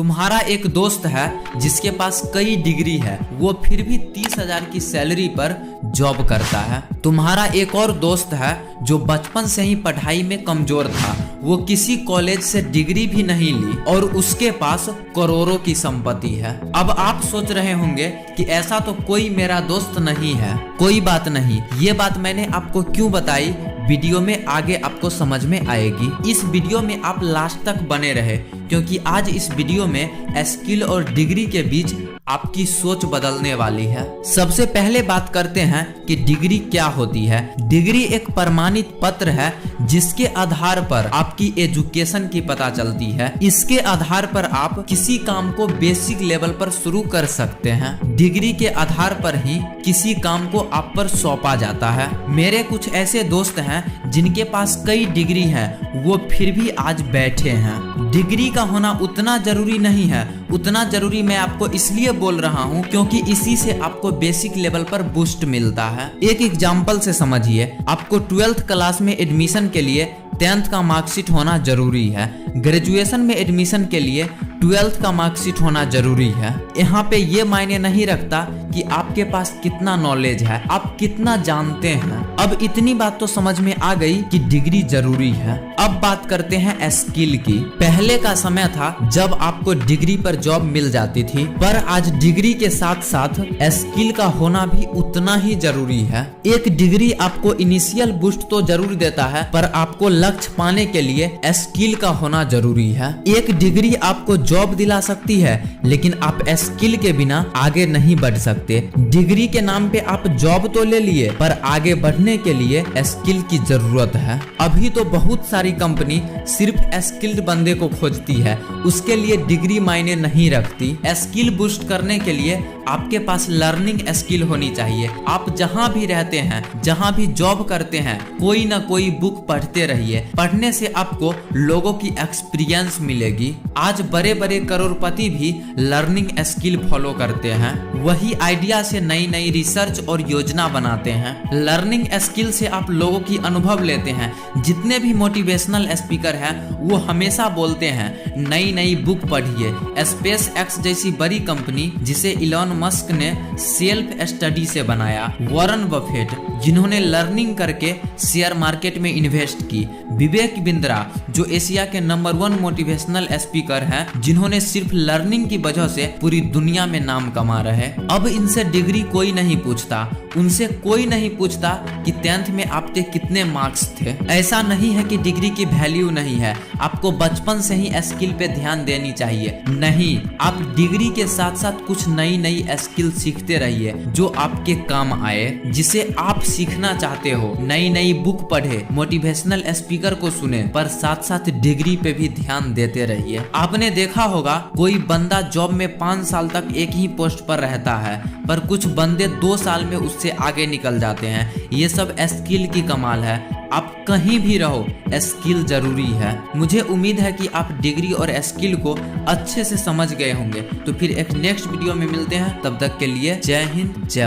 तुम्हारा एक दोस्त है जिसके पास कई डिग्री है, वो फिर भी 30,000 की सैलरी पर जॉब करता है। तुम्हारा एक और दोस्त है जो बचपन से ही पढ़ाई में कमजोर था, वो किसी कॉलेज से डिग्री भी नहीं ली और उसके पास करोड़ों की संपत्ति है। अब आप सोच रहे होंगे कि ऐसा तो कोई मेरा दोस्त नहीं है। कोई बात नहीं, ये बात मैंने आपको क्यों बताई वीडियो में आगे आपको समझ में आएगी। इस वीडियो में आप लास्ट तक बने रहे क्योंकि आज इस वीडियो में स्किल और डिग्री के बीच आपकी सोच बदलने वाली है। सबसे पहले बात करते हैं कि डिग्री क्या होती है। डिग्री एक प्रमाणित पत्र है जिसके आधार पर आपकी एजुकेशन की पता चलती है। इसके आधार पर आप किसी काम को बेसिक लेवल पर शुरू कर सकते हैं। डिग्री के आधार पर ही किसी काम को आप पर सौंपा जाता है। मेरे कुछ ऐसे दोस्त हैं जिनके पास कई डिग्री हैं, वो फिर भी आज बैठे हैं। डिग्री का होना उतना जरूरी नहीं है, उतना जरूरी मैं आपको इसलिए बोल रहा हूँ क्योंकि इसी से आपको बेसिक लेवल पर बूस्ट मिलता है। एक एग्जांपल से समझिए, आपको 12th क्लास में एडमिशन के लिए 10th का मार्कशीट होना जरूरी है। ग्रेजुएशन में एडमिशन के लिए 12th का मार्कशीट होना जरूरी है। यहाँ पे ये मायने नहीं रखता कि आपके पास कितना नॉलेज है, आप कितना जानते हैं। अब इतनी बात तो समझ में आ गई कि डिग्री जरूरी है। अब बात करते हैं स्किल की। पहले का समय था जब आपको डिग्री पर जॉब मिल जाती थी, पर आज डिग्री के साथ साथ स्किल का होना भी उतना ही जरूरी है। एक डिग्री आपको इनिशियल बूस्ट तो जरूर देता है, पर आपको लक्ष्य पाने के लिए स्किल का होना जरूरी है। एक डिग्री आपको जॉब दिला सकती है, लेकिन आप स्किल के बिना आगे नहीं बढ़ सकते। डिग्री के नाम पे आप जॉब तो ले लिए, पर आगे बढ़ने के लिए स्किल की जरूरत है। अभी तो बहुत सारी कंपनी सिर्फ स्किल्ड बंदे को खोजती है, उसके लिए डिग्री मायने नहीं रखती। स्किल बूस्ट करने के लिए आपके पास लर्निंग स्किल होनी चाहिए। आप जहां भी रहते हैं, जहां भी जॉब करते हैं, कोई ना कोई बुक पढ़ते रहिए। पढ़ने से आपको लोगों की एक्सपीरियंस मिलेगी। आज बड़े बड़े करोड़पति भी लर्निंग स्किल फॉलो करते हैं। वही आइडिया से नई नई रिसर्च और योजना बनाते हैं। लर्निंग स्किल से आप लोगों की अनुभव लेते हैं। जितने भी मोटिवेशनल स्पीकर हैं वो हमेशा बोलते हैं नई नई बुक पढ़िए। स्पेस एक्स जैसी बड़ी कंपनी जिसे इलॉन मस्क ने सेल्फ स्टडी से बनाया, वॉरेन बफेट जिन्होंने लर्निंग करके शेयर मार्केट में इन्वेस्ट की, विवेक बिंद्रा जो एशिया के नंबर 1 मोटिवेशनल स्पीकर हैं, जिन्होंने सिर्फ लर्निंग की वजह से पूरी दुनिया में नाम कमा रहे। अब इनसे डिग्री कोई नहीं पूछता, उनसे कोई नहीं पूछता कि 10th में आपके कितने मार्क्स थे। ऐसा नहीं है कि डिग्री की वैल्यू नहीं है, आपको बचपन से ही स्किल पे ध्यान देनी चाहिए। नहीं, आप डिग्री के साथ साथ कुछ नई नई स्किल सीखते रहिए जो आपके काम आए, जिसे आप सीखना चाहते हो। नई नई बुक पढ़े, मोटिवेशनल स्पीकर को सुने, पर साथ साथ डिग्री पे भी ध्यान देते रहिए। आपने देखा होगा कोई बंदा जॉब में 5 साल तक एक ही पोस्ट पर रहता है, पर कुछ बंदे 2 साल में उससे आगे निकल जाते हैं। ये सब स्किल की कमाल है। आप कहीं भी रहो, स्किल जरूरी है। मुझे उम्मीद है कि आप डिग्री और स्किल को अच्छे से समझ गए होंगे। तो फिर एक नेक्स्ट वीडियो में मिलते हैं, तब तक के लिए जय हिंद, जय